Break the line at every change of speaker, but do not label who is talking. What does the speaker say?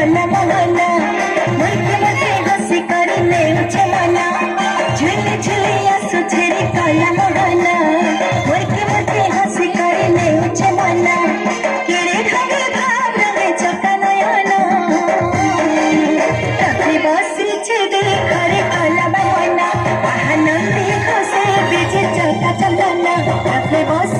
काला मगना मुर्के मुर्के हंसी करने चमना झुली झुली आंसू झरे काला मगना मुर्के मुर्के हंसी करने चमना केड़े ढंगे भाव रंगे चका नयना रात्रि बसी छेदे घरे काला मगना आनंदी खुशी बीजे चका चंदना रात्रि बसी